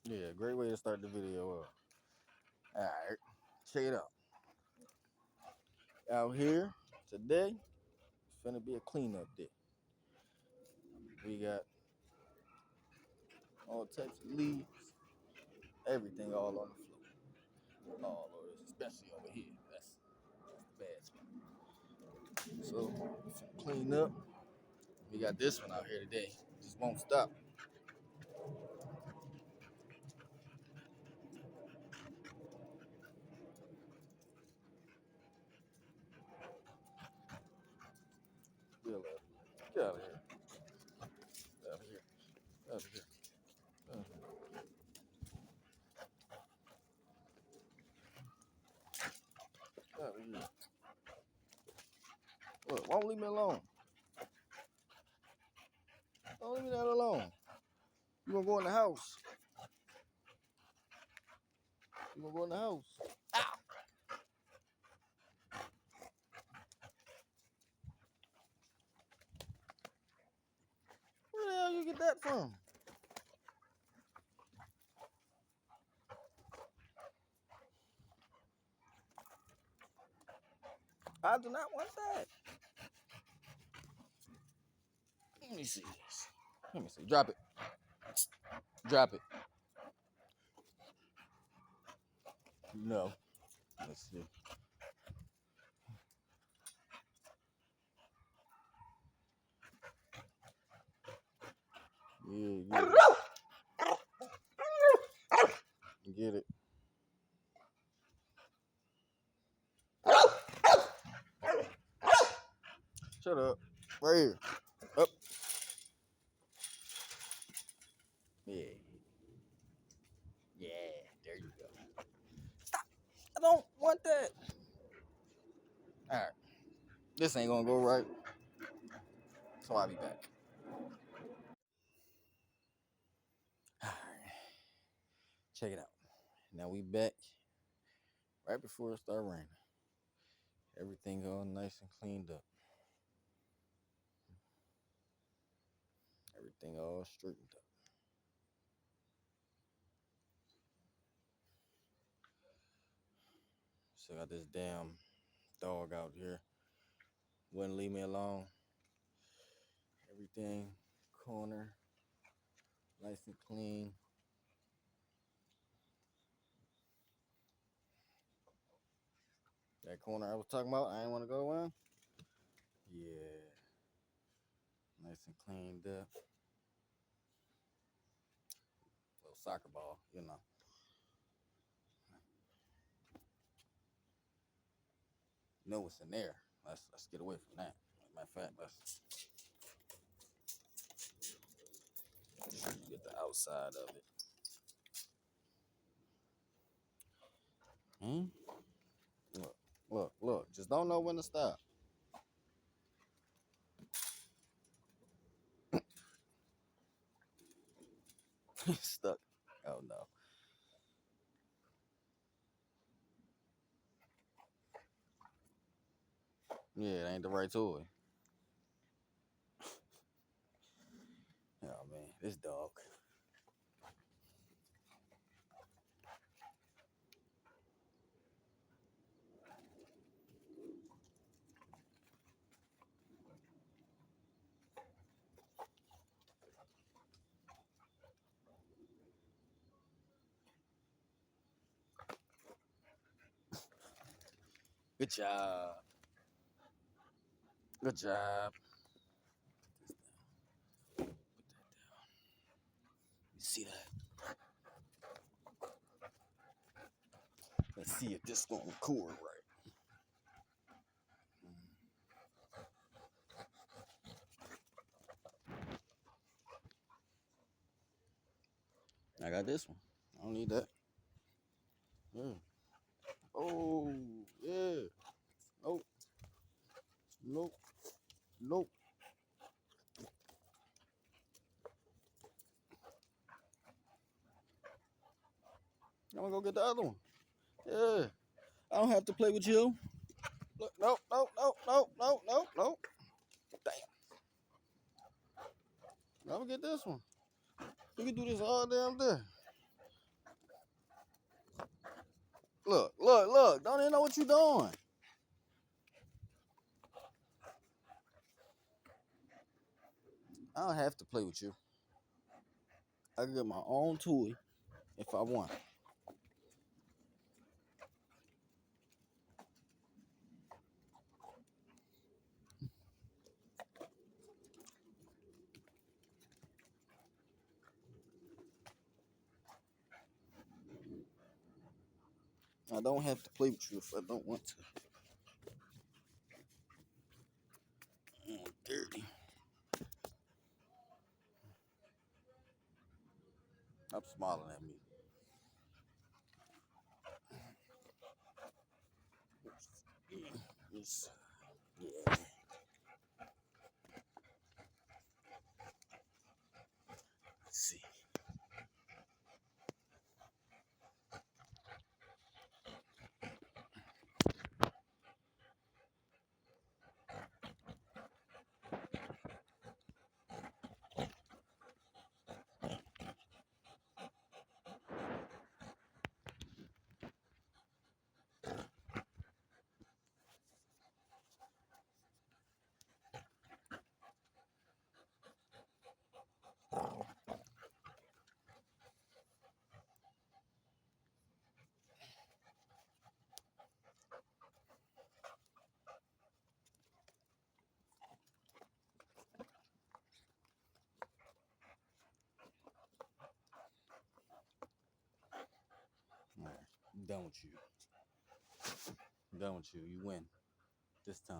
Yeah, great way to start the video up. Alright, check it out. Out here today, it's finna be a cleanup day. We got all types of leaves, everything all on the floor. All over this, especially over here. That's the bad spot. So, finna clean up. We got this one out here today. Just won't stop. Get out of here. Get out of here. Get out of here. Get out of here. Get out of here. Look, won't leave me alone. Don't leave me that alone. You gonna go in the house. You gonna go in the house. Ow! Where the hell you get that from? I do not want that. Let me see this. Let me see. Drop it. Drop it. No. Let's see. Yeah, get it. Shut up. Right here. Up. Yeah. Yeah. There you go. Stop. I don't want that. All right. This ain't gonna go right. So I'll be back. All right. Check it out. Now we back right before it started raining. Everything all nice and cleaned up. Everything all straightened up. So I got this damn dog out here. Wouldn't leave me alone. Everything corner nice and clean. That corner I was talking about, I ain't want to go in. Yeah, nice and cleaned up. Little soccer ball, you know. You know what's in there. Let's get away from that. Matter of fact, let's get the outside of it. Hmm? Look. Just don't know when to stop. Stuck. Oh no. Yeah, it ain't the right toy. Oh man, this dog. Good job. Good job. Put that down. You see that? Let's see if this gonna record right. I got this one. I don't need that. Yeah. Oh, yeah. Nope. Nope. Nope. I'm gonna go get the other one. Yeah. I don't have to play with you. Look, nope. Damn. I'm gonna get this one. We can do this all damn day. Look, look, look. Don't even know what you're doing. I don't have to play with you. I can get my own toy if I want. I don't have to play with you if I don't want to. Dirty. Stop smiling at me. Yes. Yeah. Let's see. All right. I'm done with you. I'm done with you. You win this time.